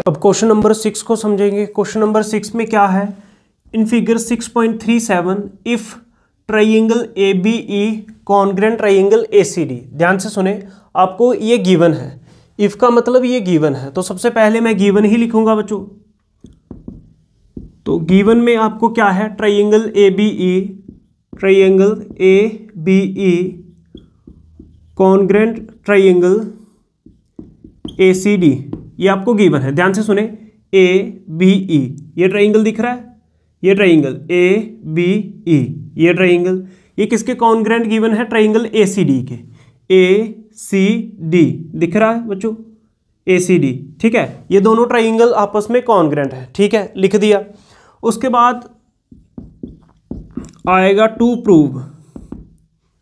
अब question number 6 को समझेंगे। क्वेश्चन नंबर 6 में क्या है, in figure 6.37 if triangle ABE congruent triangle ACD। ध्यान से सुने, आपको ये गिवन है, इफ का मतलब ये गिवन है, तो सबसे पहले मैं गिवन ही लिखूंगा बच्चों। तो गिवन में आपको क्या है, triangle ABE congruent triangle ACD, ये आपको गिवन है। ध्यान से सुने, ABE ये ट्राइंगल दिख रहा है, ये ट्राइंगल ABE ये ट्राइंगल, ये किसके कॉन्ग्रेंट गिवन है, ट्राइंगल ACD के। ACD दिख रहा है बच्चों, ACD, ठीक है, ये दोनों ट्राइंगल आपस में कॉन्ग्रेंट है, ठीक है, लिख दिया। उसके बाद आएगा टू प्रूव,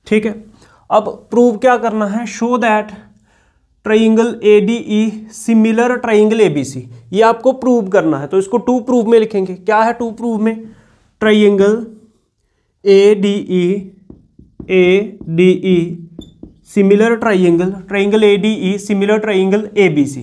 ठीक है। अब प्रूव क्या करना है, show that triangle ADE similar triangle ABC, ये आपको प्रूव करना है। तो इसको टू प्रूव में लिखेंगे। क्या है टू प्रूव में, triangle ADE similar triangle ADE similar triangle ABC,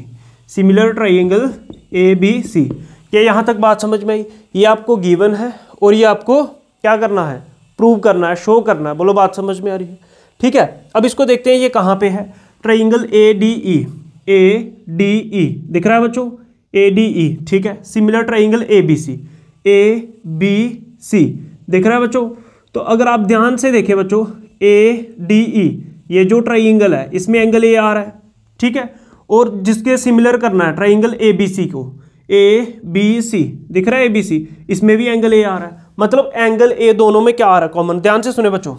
similar triangle ABC। क्या यहाँ तक बात समझ में आई? ये आपको गिवन है और ये आपको क्या करना है, प्रूव करना है, शो करना है। बोलो बात समझ में आ रही है? ठीक है, अब इसको देखते हैं ये कहाँ पे है। ट्राइंगल ADE दिख रहा है बच्चों, ADE, ठीक है, सिमिलर ट्राइंगल ABC दिख रहा है बच्चों। तो अगर आप ध्यान से देखें बच्चों, ADE ये जो ट्राइंगल है इसमें एंगल A आ रहा है, ठीक है, और जिसके सिमिलर करना है ट्राइंगल ABC को, ABC दिख रहा है, ABC इसमें भी एंगल A आ रहा है, मतलब एंगल A दोनों में क्या आ रहा है, कॉमन। ध्यान से सुने बच्चों,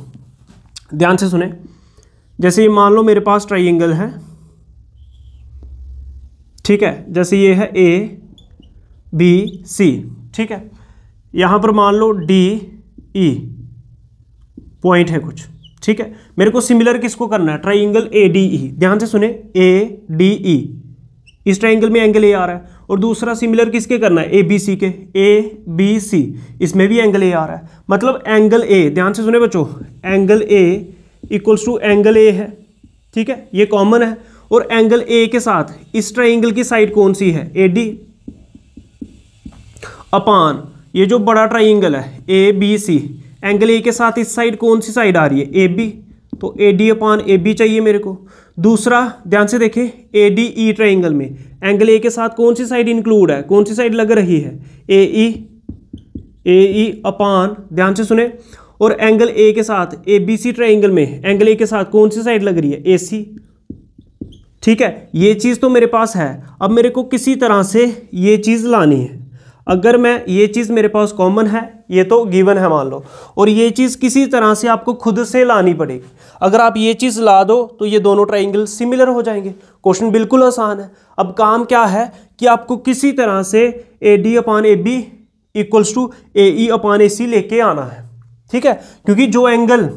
ध्यान से सुने। जैसे ये मान लो मेरे पास ट्राइंगल है, ठीक है, जैसे ये है ABC, ठीक है, यहां पर मान लो DE पॉइंट है कुछ, ठीक है। मेरे को सिमिलर किसको करना है, ट्राइंगल ADE। ध्यान से सुने, ADE इस ट्राइंगल में एंगल A आ रहा है, और दूसरा सिमिलर किसके करना है, ABC के, ABC इसमें भी एंगल A आ रहा है, मतलब एंगल A, ध्यान से सुने बच्चों, angle A equals to angle A है, ठीक है, ये कॉमन है। और एंगल A के साथ इस ट्राइंगल की साइड कौन सी है, AD अपान ये जो बड़ा ट्राइंगल है ABC, एंगल A के साथ इस साइड कौन सी साइड आ रही है, AB, तो AD अपान AB चाहिए मेरे को। दूसरा ध्यान से देखें, ADE ट्राइंगल में एंगल A के साथ कौन सी साइड इंक्लूड है, कौन सी साइड लग रही है, AE अपान, ध्यान से सुने, और एंगल A के साथ ABC ट्राइंगल में एंगल A के साथ कौन सी साइड लग रही है, AC, ठीक है। ये चीज़ तो मेरे पास है। अब मेरे को किसी तरह से ये चीज़ लानी है। अगर मैं ये चीज़ मेरे पास कॉमन है, ये तो गिवन है मान लो, और ये चीज़ किसी तरह से आपको खुद से लानी पड़ेगी। अगर आप ये चीज़ ला दो तो ये दोनों ट्राइंगल सिमिलर हो जाएंगे। क्वेश्चन बिल्कुल आसान है। अब काम क्या है कि आपको किसी तरह से AD upon AB equals to AE upon AC लेके आना है, ठीक है, क्योंकि जो एंगल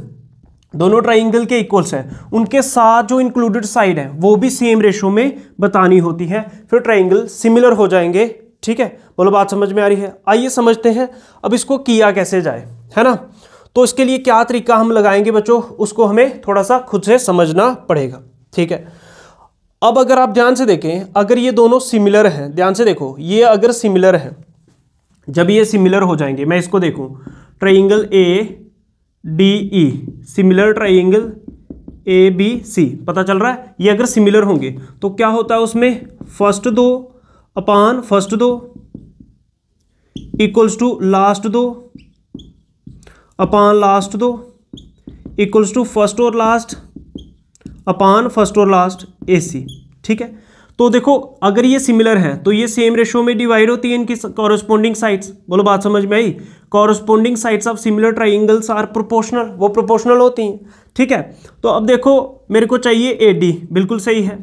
दोनों ट्राइंगल के इक्वल्स हैं उनके साथ जो इंक्लूडेड साइड है वो भी सेम रेशो में बतानी होती है, फिर ट्राइंगल सिमिलर हो जाएंगे, ठीक है। बोलो बात समझ में आ रही है? आइए समझते हैं अब इसको किया कैसे जाए, है ना। तो इसके लिए क्या तरीका हम लगाएंगे बच्चों, उसको हमें थोड़ा सा खुद से समझना पड़ेगा, ठीक है। अब अगर आप ध्यान से देखें, अगर ये दोनों सिमिलर हैं, ध्यान से देखो, ये अगर सिमिलर है, जब ये सिमिलर हो जाएंगे, मैं इसको देखूं, triangle ADE similar triangle ABC, पता चल रहा है, ये अगर सिमिलर होंगे तो क्या होता है उसमें, फर्स्ट दो अपान फर्स्ट दो इक्वल्स टू लास्ट दो अपान लास्ट दो इक्वल्स टू फर्स्ट और लास्ट अपान फर्स्ट और लास्ट AC, ठीक है। तो देखो अगर ये सिमिलर है तो ये सेम रेशो में डिवाइड होती है इनकी कॉरस्पॉन्डिंग साइड्स। बोलो बात समझ में आई? Corresponding sides of similar triangles are proportional, वो प्रोपोर्शनल होती हैं, ठीक है। तो अब देखो मेरे को चाहिए AD, बिल्कुल सही है,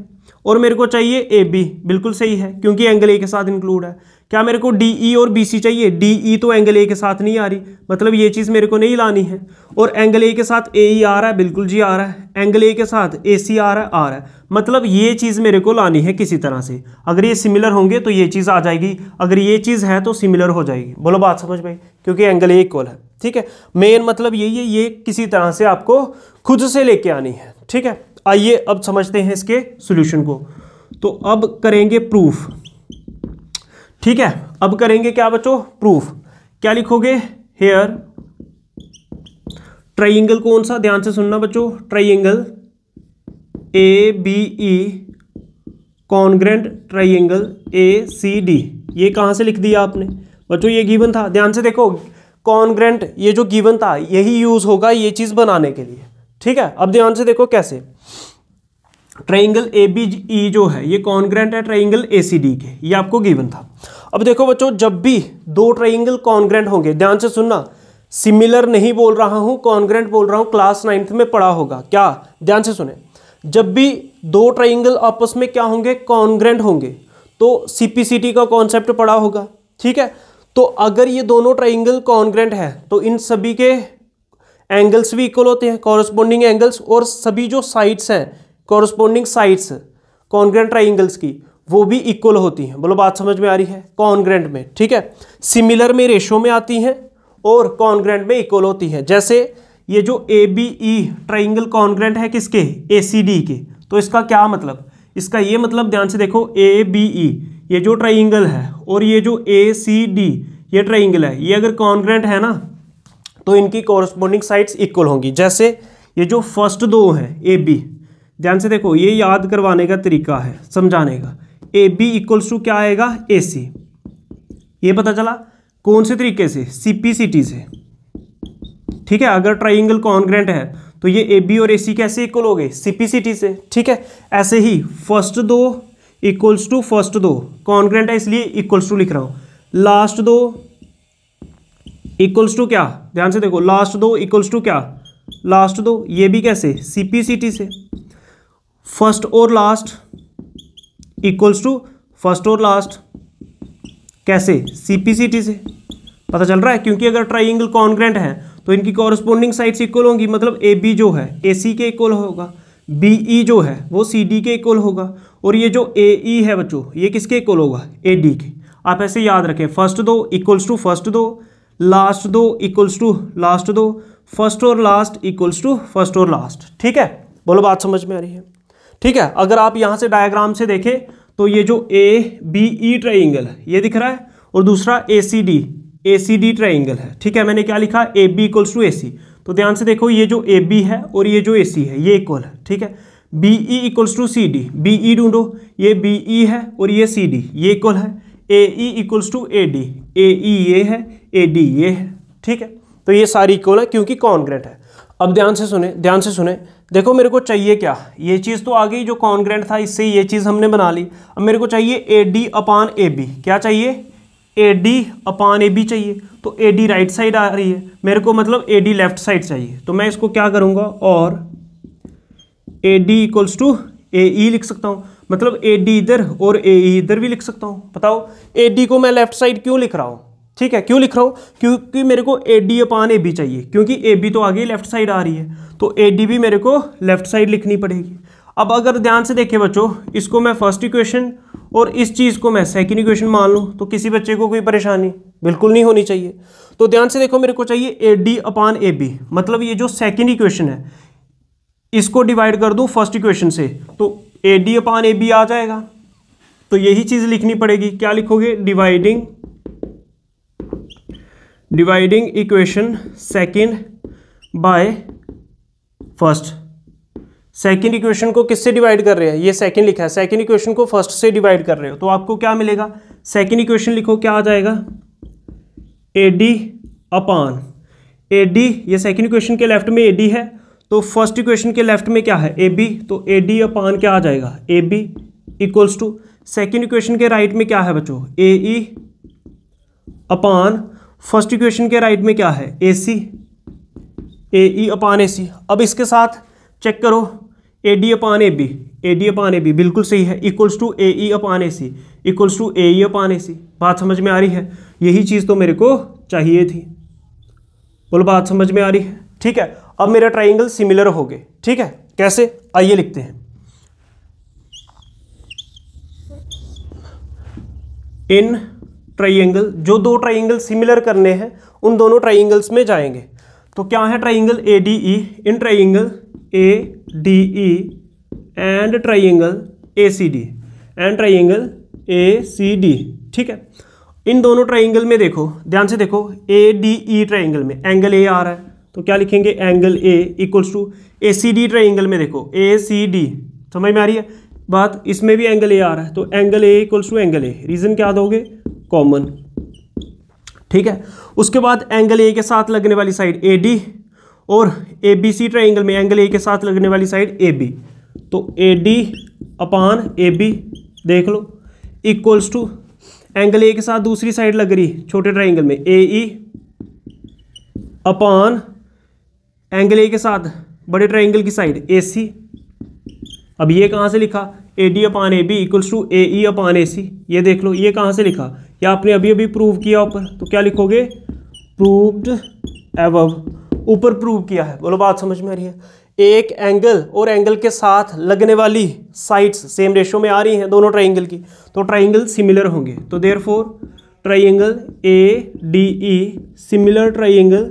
और मेरे को चाहिए AB, बिल्कुल सही है, क्योंकि एंगल A के साथ इंक्लूड है। क्या मेरे को DE और BC चाहिए? DE तो एंगल A के साथ नहीं आ रही, मतलब ये चीज़ मेरे को नहीं लानी है। और एंगल A के साथ AE आ रहा है, बिल्कुल जी आ रहा है। एंगल A के साथ AC आ रहा है, मतलब ये चीज़ मेरे को लानी है किसी तरह से। अगर ये सिमिलर होंगे तो ये चीज़ आ जाएगी, अगर ये चीज़ है तो सिमिलर हो जाएगी। बोलो बात समझ में? क्योंकि एंगल A इक्वल है। ठीक है, मेन मतलब यही है, ये किसी तरह से आपको खुद से लेके आनी है। ठीक है, आइए अब समझते हैं इसके सॉल्यूशन को। तो अब करेंगे प्रूफ। ठीक है, अब करेंगे क्या बच्चों, प्रूफ। क्या लिखोगे, हेयर ट्राइंगल कौन सा, ध्यान से सुनना बच्चों, triangle ABE congruent triangle ACD। ये कहाँ से लिख दिया आपने बच्चों, ये गिवन था, ध्यान से देखो, कॉन्ग्रेंट ये जो गिवन था यही यूज होगा ये चीज बनाने के लिए। ठीक है, अब ध्यान से देखो कैसे, ट्राइंगल ABE जो है ये कॉन्ग्रेंट है ट्राइंगल ACD के, ये आपको गिवन था। अब देखो बच्चों, जब भी दो ट्राइंगल कॉन्ग्रेंट होंगे, ध्यान से सुनना, सिमिलर नहीं बोल रहा हूं, कॉन्ग्रेंट बोल रहा हूं, क्लास 9th में पढ़ा होगा क्या, ध्यान से सुने, जब भी दो ट्राइंगल आपस में क्या होंगे, कॉन्ग्रेंट होंगे, तो CPCT का कॉन्सेप्ट पढ़ा होगा। ठीक है, तो अगर ये दोनों ट्राइंगल कॉन्ग्रेंट है तो इन सभी के एंगल्स भी इक्वल होते हैं, कॉरस्पॉन्डिंग एंगल्स, और सभी जो साइड्स हैं, कॉरस्पॉन्डिंग साइड्स कॉन्ग्रेंट ट्राइंगल्स की, वो भी इक्वल होती हैं। बोलो बात समझ में आ रही है, कॉन्ग्रेंट में। ठीक है, सिमिलर में रेशो में आती हैं और कॉन्ग्रेंट में इक्वल होती हैं। जैसे ये जो ABE ट्राइंगल कॉन्ग्रेंट है किसके, ACD के, तो इसका क्या मतलब, इसका ये मतलब ध्यान से देखो, ABE ये जो ट्राइंगल है और ये जो ACD ये ट्राइंगल है, ये अगर कॉन्ग्रेंट है ना तो इनकी कॉरस्पॉन्डिंग साइड्स इक्वल होंगी। जैसे ये जो फर्स्ट दो हैं AB, ध्यान से देखो, ये याद करवाने का तरीका है समझाने का, AB इक्वल्स टू क्या आएगा, AC। ये पता चला कौन से तरीके से, CPCT से। ठीक है, अगर ट्राइंगल कॉन्ग्रेंट है तो ये AB और AC कैसे इक्वल हो गए, CPCT से। ठीक है, ऐसे ही फर्स्ट दो इक्वल्स टू फर्स्ट दो, कॉन्ग्रेंट है इसलिए इक्वल्स टू लिख रहा हूं, लास्ट दो इक्वल्स टू क्या, ध्यान से देखो, लास्ट दो इक्वल्स टू क्या, लास्ट दो, ये भी कैसे, CPCT से। फर्स्ट और लास्ट इक्वल्स टू फर्स्ट और लास्ट, कैसे, CPCT से। पता चल रहा है, क्योंकि अगर ट्राइंगल कॉन्ग्रेंट है तो इनकी कॉरस्पॉन्डिंग साइड्स इक्वल होंगी, मतलब AB जो है AC के इक्वल होगा, BE जो है वो CD के इक्वल होगा, और ये जो AE है बच्चों ये किसके इक्वल होगा, AD के। आप ऐसे याद रखें, फर्स्ट दो इक्वल्स टू फर्स्ट दो, लास्ट दो इक्वल्स टू लास्ट दो, फर्स्ट और लास्ट इक्वल्स टू फर्स्ट और लास्ट। ठीक है, बोलो बात समझ में आ रही है। ठीक है, अगर आप यहाँ से डायग्राम से देखें तो ये जो ABE ट्राइंगल है ये दिख रहा है, और दूसरा ACD ट्राइंगल है। ठीक है, मैंने क्या लिखा, AB इक्वल्स टू AC। तो ध्यान से देखो, ये जो AB है और ये जो AC है ये इक्वल है। ठीक है, BE equals to CD, BE ढूंढो, ये BE है और ये CD ये इक्वल है, AE equals to AD, AE ये है, AD ये है। ठीक है, तो ये सारी इक्वल है क्योंकि कॉन्ग्रेंट है। अब ध्यान से सुने, ध्यान से सुने, देखो मेरे को चाहिए क्या, ये चीज़ तो आ गई जो कॉन्ग्रेंट था, इससे ये चीज़ हमने बना ली। अब मेरे को चाहिए AD अपान AB, क्या चाहिए, AD अपान AB चाहिए। तो AD राइट साइड आ रही है, मेरे को मतलब AD लेफ्ट साइड चाहिए, तो मैं इसको क्या करूँगा, और AD इक्वल्स टू AE लिख सकता हूँ, मतलब AD इधर और AE इधर भी लिख सकता हूँ। बताओ AD को मैं लेफ्ट साइड क्यों लिख रहा हूँ, ठीक है, क्यों लिख रहा हूँ, क्योंकि मेरे को AD अपान AB चाहिए, क्योंकि AB तो आगे लेफ्ट साइड आ रही है, तो AD भी मेरे को लेफ्ट साइड लिखनी पड़ेगी। अब अगर ध्यान से देखें बच्चों, इसको मैं फर्स्ट इक्वेशन और इस चीज़ को मैं सेकंड इक्वेशन मान लूँ तो किसी बच्चे को कोई परेशानी बिल्कुल नहीं होनी चाहिए। तो ध्यान से देखो, मेरे को चाहिए AD अपान AB, मतलब ये जो सेकंड इक्वेशन है इसको डिवाइड कर दूँ फर्स्ट इक्वेशन से, तो AD अपान AB आ जाएगा। तो यही चीज़ लिखनी पड़ेगी, क्या लिखोगे, dividing equation second by first. Second equation को किससे डिवाइड कर रहे हैं, ये सेकंड लिखा है, सेकंड इक्वेशन को फर्स्ट से डिवाइड कर रहे हो, तो आपको क्या मिलेगा, सेकंड इक्वेशन लिखो, क्या आ जाएगा, AD अपान AD, ये सेकंड इक्वेशन के लेफ्ट में AD है, तो फर्स्ट इक्वेशन के लेफ्ट में क्या है, AB, तो AD अपान क्या आ जाएगा, AB equals to second equation के राइट में क्या है बच्चों, AE अपान फर्स्ट इक्वेशन के राइट में क्या है, AC, AE अपान AC। अब इसके साथ चेक करो, AD अपान AB बिल्कुल सही है, equals to AE upon AC equals to AE upon AC। बात समझ में आ रही है, यही चीज़ तो मेरे को चाहिए थी। बोलो बात समझ में आ रही है। ठीक है, अब मेरा ट्राइंगल सिमिलर हो गए। ठीक है, कैसे, आइए लिखते हैं, इन ट्राइंगल, जो दो ट्राइंगल सिमिलर करने हैं उन दोनों ट्राइंगल्स में जाएंगे। तो क्या है triangle ADE, in triangle ADE and triangle ACD and triangle ACD, ठीक है। इन दोनों ट्राइंगल में देखो, ध्यान से देखो, ADE ट्राइंगल में एंगल A आ रहा है तो क्या लिखेंगे, angle A equals to ACD triangle में देखो ACD, समझ में आ रही है बात, इसमें भी एंगल A आ रहा है तो angle A equals to angle A, reason क्या दोगे, कॉमन, ठीक है। उसके बाद एंगल A के साथ लगने वाली साइड AD और ABC ट्राइंगल में एंगल A के साथ लगने वाली साइड AB, तो AD अपान AB देख लो इक्वल्स टू एंगल A के साथ दूसरी साइड लग रही छोटे ट्राइंगल में AE अपान एंगल A के साथ बड़े ट्राइंगल की साइड AC। अब ये कहाँ से लिखा, AD upon AB equals to AE upon AC, ये देख लो ये कहाँ से लिखा, या आपने अभी अभी प्रूव किया ऊपर, तो क्या लिखोगे, प्रूव्ड एबव, ऊपर प्रूव किया है। बोलो बात समझ में आ रही है। एक एंगल और एंगल के साथ लगने वाली साइड्स सेम रेशो में आ रही हैं दोनों ट्राइंगल की, तो ट्राइंगल सिमिलर होंगे, तो therefore triangle ADE similar triangle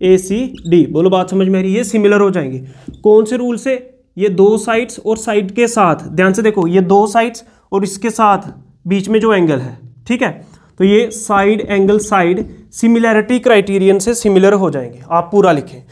ACD। बोलो बात समझ में आ रही है, ये सिमिलर हो जाएंगे कौन से रूल से, ये दो साइड्स और साइड के साथ, ध्यान से देखो ये दो साइड्स और इसके साथ बीच में जो एंगल है, ठीक है, तो ये side angle side similarity criterion से सिमिलर हो जाएंगे। आप पूरा लिखें,